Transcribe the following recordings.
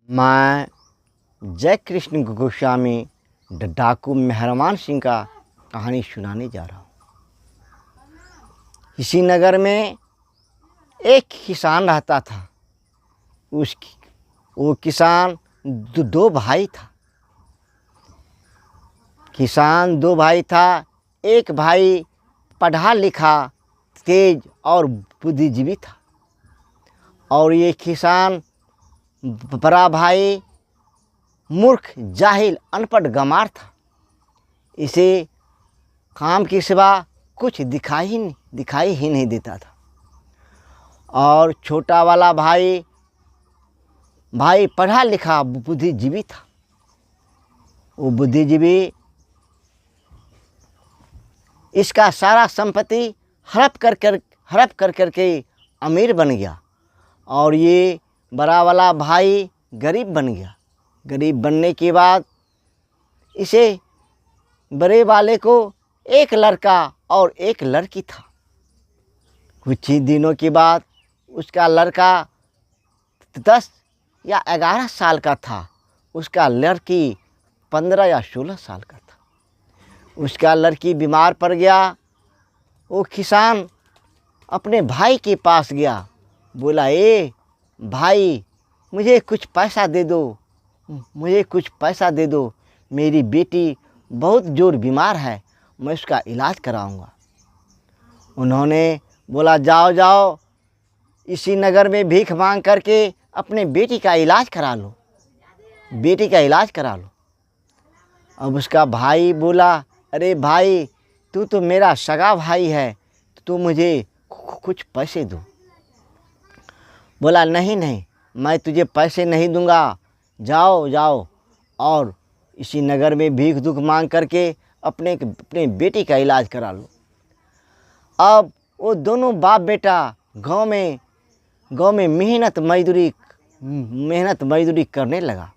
मैं जय कृष्ण गोस्वामी डाकू मेहरबान सिंह का कहानी सुनाने जा रहा हूँ। इसी नगर में एक किसान रहता था। वो किसान दो भाई था। किसान दो भाई था। एक भाई पढ़ा लिखा तेज और बुद्धिजीवी था, और ये किसान बड़ा भाई मूर्ख जाहिल अनपढ़ गंवार था। इसे काम के सिवा कुछ दिखाई ही नहीं देता था। और छोटा वाला भाई पढ़ा लिखा बुद्धिजीवी था। वो बुद्धिजीवी इसका सारा संपत्ति हड़प कर के अमीर बन गया, और ये बड़ा वाला भाई गरीब बन गया। गरीब बनने के बाद इसे बड़े वाले को एक लड़का और एक लड़की था। कुछ ही दिनों के बाद उसका लड़का 10 या 11 साल का था, उसका लड़की 15 या 16 साल का था। उसका लड़की बीमार पड़ गया। वो किसान अपने भाई के पास गया, बोला, ए भाई, मुझे कुछ पैसा दे दो, मुझे कुछ पैसा दे दो। मेरी बेटी बहुत जोर बीमार है, मैं उसका इलाज कराऊंगा। उन्होंने बोला, जाओ जाओ, इसी नगर में भीख मांग करके अपने बेटी का इलाज करा लो, बेटी का इलाज करा लो। अब उसका भाई बोला, अरे भाई, तू तो मेरा सगा भाई है, तो मुझे कुछ पैसे दो। बोला, नहीं नहीं, मैं तुझे पैसे नहीं दूंगा, जाओ जाओ और इसी नगर में भीख दुख मांग करके अपने बेटी का इलाज करा लो। अब वो दोनों बाप बेटा गांव में मेहनत मजदूरी करने लगा।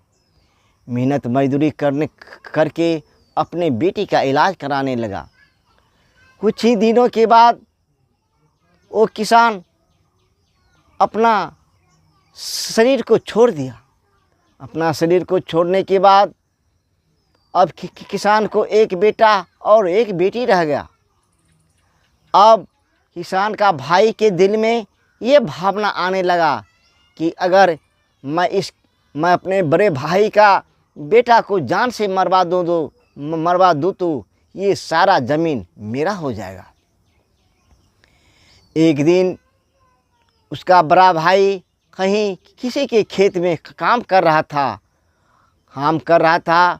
मेहनत मजदूरी करके अपने बेटी का इलाज कराने लगा। कुछ ही दिनों के बाद वो किसान अपना शरीर को छोड़ दिया। अपना शरीर को छोड़ने के बाद अब किसान को एक बेटा और एक बेटी रह गया। अब किसान का भाई के दिल में ये भावना आने लगा कि अगर मैं अपने बड़े भाई का बेटा को जान से मरवा दूँ तो ये सारा ज़मीन मेरा हो जाएगा। एक दिन उसका बड़ा भाई कहीं किसी के खेत में काम कर रहा था।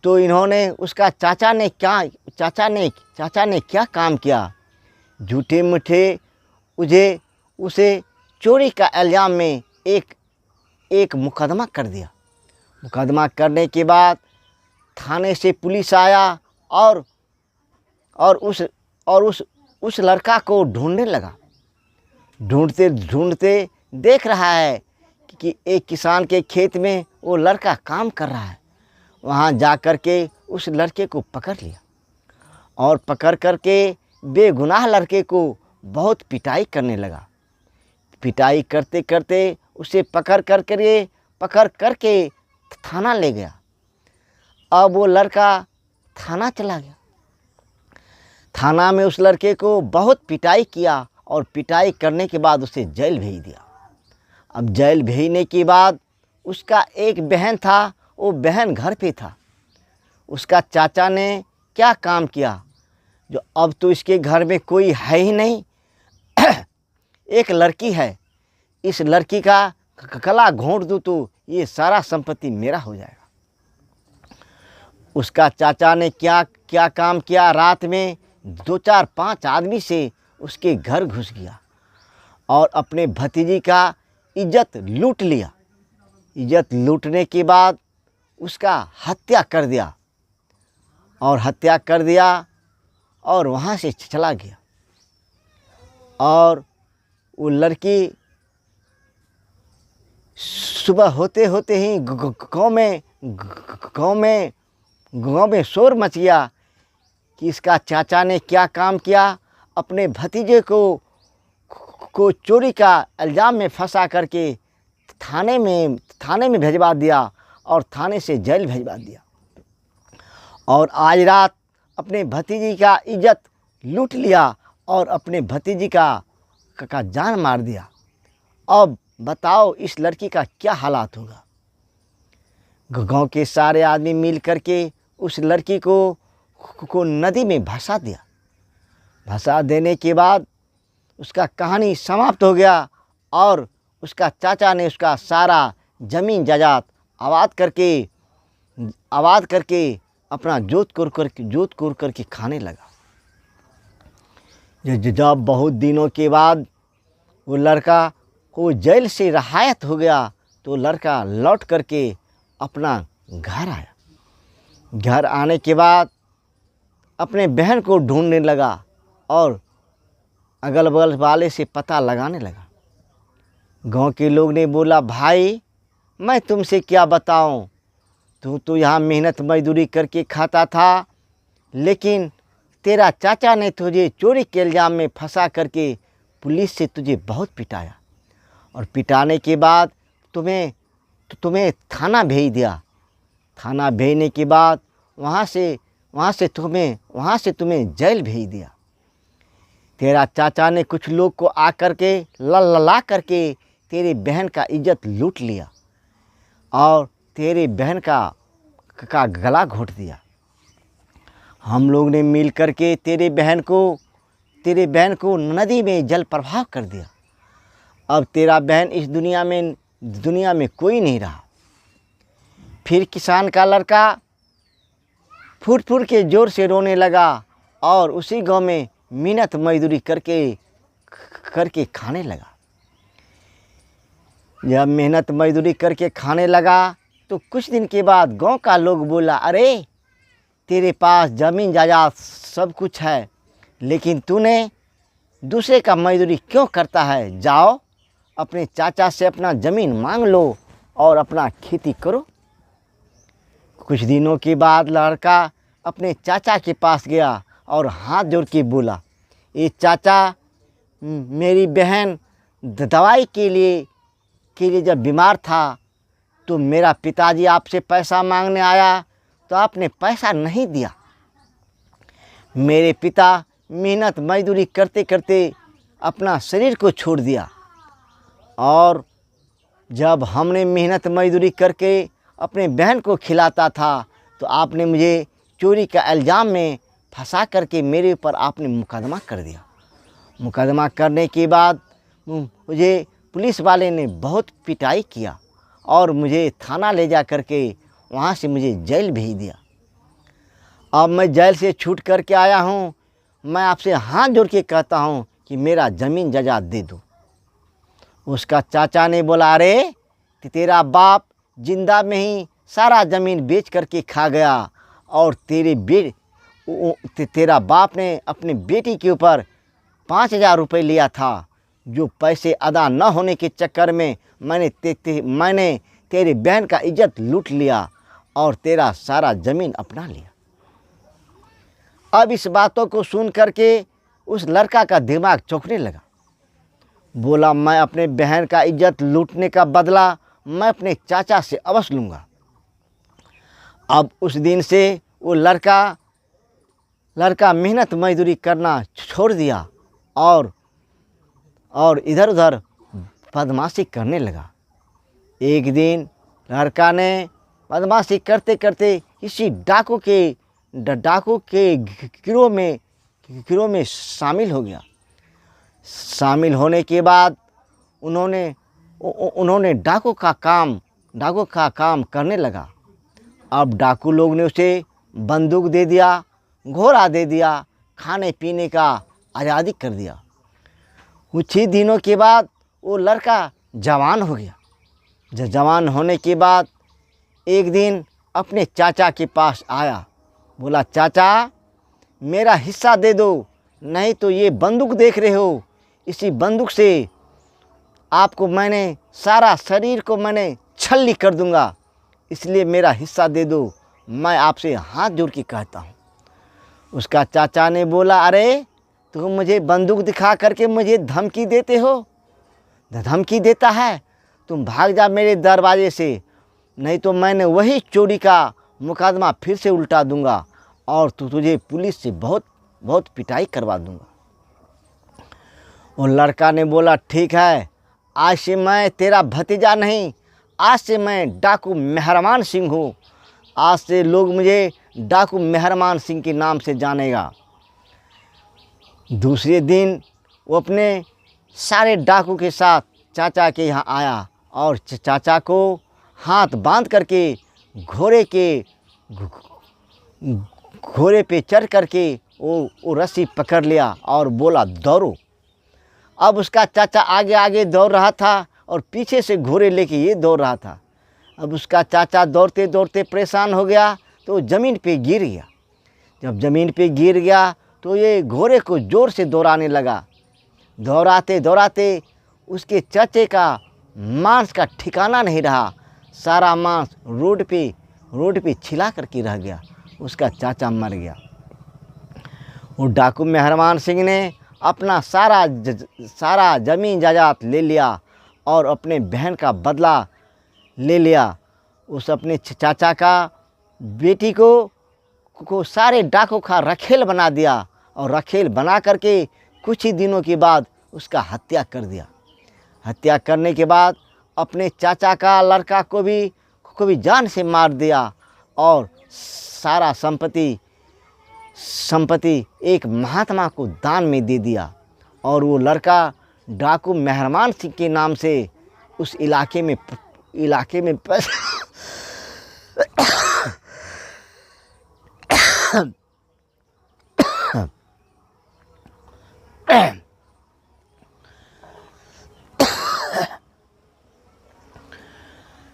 तो इन्होंने उसका चाचा ने क्या काम किया, झूठे मूठे उसे चोरी का इल्ज़ाम में एक मुकदमा कर दिया। मुकदमा करने के बाद थाने से पुलिस आया और उस लड़का को ढूंढने लगा। ढूंढते देख रहा है कि एक किसान के खेत में वो लड़का काम कर रहा है। वहाँ जा कर के उस लड़के को पकड़ लिया, और पकड़ करके बेगुनाह लड़के को बहुत पिटाई करने लगा। पिटाई करते करते उसे पकड़ करके थाना ले गया। अब वो लड़का थाना चला गया। थाना में उस लड़के को बहुत पिटाई किया, और पिटाई करने के बाद उसे जेल भेज दिया। अब जेल भेजने के बाद उसका एक बहन था, वो बहन घर पे था। उसका चाचा ने क्या काम किया, जो अब तो इसके घर में कोई है ही नहीं, एक लड़की है, इस लड़की का गला घोंट दूँ तो ये सारा संपत्ति मेरा हो जाएगा। उसका चाचा ने क्या काम किया, रात में 2 4 5 आदमी से उसके घर घुस गया और अपने भतीजी का इज्जत लूट लिया। इज्जत लूटने के बाद उसका हत्या कर दिया और वहाँ से चला गया। और वो लड़की सुबह होते ही गांव में शोर मच गया कि इसका चाचा ने क्या काम किया, अपने भतीजे को चोरी का इल्ज़ाम में फंसा करके थाने में भिजवा दिया और थाने से जेल भिजवा दिया। और आज रात अपने भतीजी का इज्जत लूट लिया और अपने भतीजी का जान मार दिया। अब बताओ इस लड़की का क्या हालात होगा। गांव के सारे आदमी मिल करके उस लड़की को नदी में भसा दिया। भसा देने के बाद उसका कहानी समाप्त हो गया और उसका चाचा ने उसका सारा ज़मीन जायदाद आबाद करके अपना जोत कोर करके खाने लगा। जब बहुत दिनों के बाद वो लड़का को जेल से रिहायत हो गया तो लड़का लौट करके अपना घर आया। घर आने के बाद अपने बहन को ढूंढने लगा और अगल बगल वाले से पता लगाने लगा। गांव के लोग ने बोला, भाई मैं तुमसे क्या बताऊं, तू तो यहाँ मेहनत मजदूरी करके खाता था, लेकिन तेरा चाचा ने तुझे चोरी के इल्ज़ाम में फंसा करके पुलिस से तुझे बहुत पिटाया और पिटाने के बाद तुम्हें थाना भेज दिया। थाना भेजने के बाद वहाँ से तुम्हें जेल भेज दिया। तेरा चाचा ने कुछ लोग को आकर के लला करके तेरी बहन का इज्जत लूट लिया और तेरी बहन का गला घोट दिया। हम लोग ने मिल करके तेरी बहन को नदी में जल प्रवाह कर दिया। अब तेरा बहन इस दुनिया में कोई नहीं रहा। फिर किसान का लड़का फूट के ज़ोर से रोने लगा और उसी गांव में मेहनत मजदूरी करके खाने लगा। जब मेहनत मजदूरी करके खाने लगा तो कुछ दिन के बाद गांव का लोग बोला, अरे तेरे पास ज़मीन जायदाद सब कुछ है, लेकिन तूने दूसरे का मजदूरी क्यों करता है। जाओ अपने चाचा से अपना ज़मीन मांग लो और अपना खेती करो। कुछ दिनों के बाद लड़का अपने चाचा के पास गया और हाथ जोड़ के बोला, ये चाचा, मेरी बहन दवाई के लिए जब बीमार था तो मेरा पिताजी आपसे पैसा मांगने आया तो आपने पैसा नहीं दिया। मेरे पिता मेहनत मजदूरी करते करते अपना शरीर को छोड़ दिया और जब हमने मेहनत मजदूरी करके अपने बहन को खिलाता था तो आपने मुझे चोरी का इल्ज़ाम में फंसा करके मेरे ऊपर आपने मुकदमा कर दिया। मुकदमा करने के बाद मुझे पुलिस वाले ने बहुत पिटाई किया और मुझे थाना ले जा करके वहाँ से मुझे जेल भेज दिया। अब मैं जेल से छूट करके आया हूँ। मैं आपसे हाथ जोड़ के कहता हूँ कि मेरा ज़मीन जायदाद दे दो। उसका चाचा ने बोला, अरे तेरा बाप जिंदा में ही सारा ज़मीन बेच करके खा गया और तेरा बाप ने अपने बेटी के ऊपर 5,000 रुपये लिया था, जो पैसे अदा न होने के चक्कर में मैंने तेरी बहन का इज्जत लूट लिया और तेरा सारा ज़मीन अपना लिया। अब इस बातों को सुन करके उस लड़का का दिमाग चौंकने लगा। बोला, मैं अपने बहन का इज्जत लूटने का बदला मैं अपने चाचा से अवश्य लूँगा। अब उस दिन से वो लड़का मेहनत मजदूरी करना छोड़ दिया और इधर उधर बदमाशी करने लगा। एक दिन लड़का ने बदमाशी करते करते किसी डाकू के गिरोह में शामिल हो गया। शामिल होने के बाद उन्होंने डाकू का काम करने लगा। अब डाकू लोग ने उसे बंदूक दे दिया, घोड़ा दे दिया, खाने पीने का आज़ादी कर दिया। कुछ ही दिनों के बाद वो लड़का जवान हो गया। जवान होने के बाद एक दिन अपने चाचा के पास आया। बोला, चाचा मेरा हिस्सा दे दो, नहीं तो ये बंदूक देख रहे हो, इसी बंदूक से आपको मैंने सारा शरीर को मैंने छल्ली कर दूंगा, इसलिए मेरा हिस्सा दे दो, मैं आपसे हाथ जोड़ के कहता हूँ। उसका चाचा ने बोला, अरे तुम मुझे बंदूक दिखा करके मुझे धमकी देते हो, धमकी देता है, तुम भाग जा मेरे दरवाजे से, नहीं तो मैंने वही चोरी का मुकदमा फिर से उल्टा दूंगा और तुझे पुलिस से बहुत बहुत पिटाई करवा दूंगा। वो लड़का ने बोला ठीक है, आज से मैं तेरा भतीजा नहीं, आज से मैं डाकू मेहरबान सिंह हूँ। आज से लोग मुझे डाकू मेहरबान सिंह के नाम से जानेगा। दूसरे दिन वो अपने सारे डाकू के साथ चाचा के यहाँ आया और चाचा को हाथ बांध करके घोड़े पे चढ़ करके वो रस्सी पकड़ लिया और बोला दौड़ो। अब उसका चाचा आगे आगे दौड़ रहा था और पीछे से घोड़े लेके ये दौड़ रहा था। अब उसका चाचा दौड़ते दौड़ते परेशान हो गया तो ज़मीन पे गिर गया। जब ज़मीन पे गिर गया तो ये घोड़े को ज़ोर से दौड़ाने लगा। दौड़ाते दौड़ाते उसके चाचे का मांस का ठिकाना नहीं रहा, सारा मांस रोड पे छिला करके रह गया। उसका चाचा मर गया। वो डाकू मेहरबान सिंह ने अपना सारा ज़मीन जायदाद ले लिया और अपने बहन का बदला ले लिया। उस अपने चाचा का बेटी को सारे डाकू का रखेल बना दिया और रखेल बना करके कुछ ही दिनों के बाद उसका हत्या कर दिया। हत्या करने के बाद अपने चाचा का लड़का को भी जान से मार दिया और सारा संपत्ति एक महात्मा को दान में दे दिया। और वो लड़का डाकू मेहरबान सिंह के नाम से उस इलाके में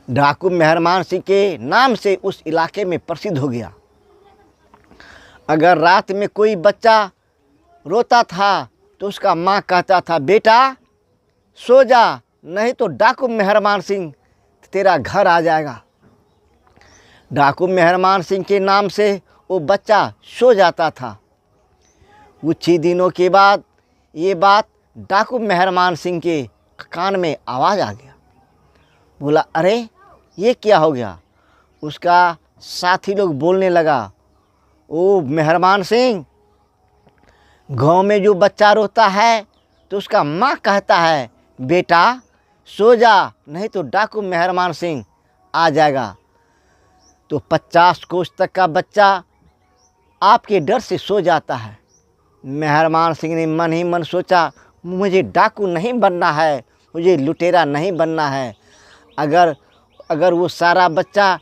डाकू मेहरबान सिंह के नाम से उस इलाके में प्रसिद्ध हो गया। अगर रात में कोई बच्चा रोता था तो उसका माँ कहता था बेटा सो जा, नहीं तो डाकू मेहरबान सिंह तेरा घर आ जाएगा। डाकू मेहरबान सिंह के नाम से वो बच्चा सो जाता था। कुछ ही दिनों के बाद ये बात डाकू मेहरबान सिंह के कान में आवाज़ आ गया। बोला अरे ये क्या हो गया। उसका साथी लोग बोलने लगा, ओ मेहरबान सिंह, गांव में जो बच्चा रोता है तो उसका माँ कहता है बेटा सो जा, नहीं तो डाकू मेहरबान सिंह आ जाएगा। तो 50 कोस तक का बच्चा आपके डर से सो जाता है। मेहरबान सिंह ने मन ही मन सोचा मुझे डाकू नहीं बनना है, मुझे लुटेरा नहीं बनना है। अगर वो सारा बच्चा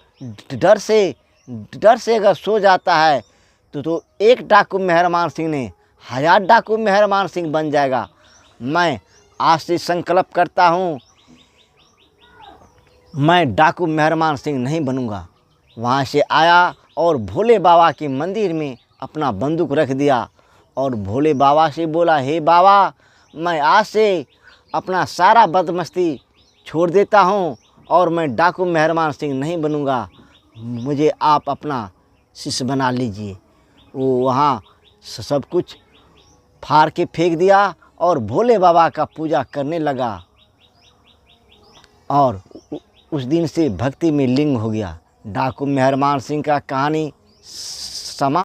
डर से अगर सो जाता है तो एक डाकू मेहरबान सिंह ने 1000 डाकू मेहरबान सिंह बन जाएगा। मैं आज से संकल्प करता हूँ मैं डाकू मेहरबान सिंह नहीं बनूंगा। वहाँ से आया और भोले बाबा के मंदिर में अपना बंदूक रख दिया और भोले बाबा से बोला हे बाबा, मैं आज से अपना सारा बदमस्ती छोड़ देता हूँ और मैं डाकू मेहरबान सिंह नहीं बनूंगा, मुझे आप अपना शिष्य बना लीजिए। वो वहाँ सब कुछ फाड़ के फेंक दिया और भोले बाबा का पूजा करने लगा और उस दिन से भक्ति में लीन हो गया। डाकू मेहरबान सिंह का कहानी समाप्त।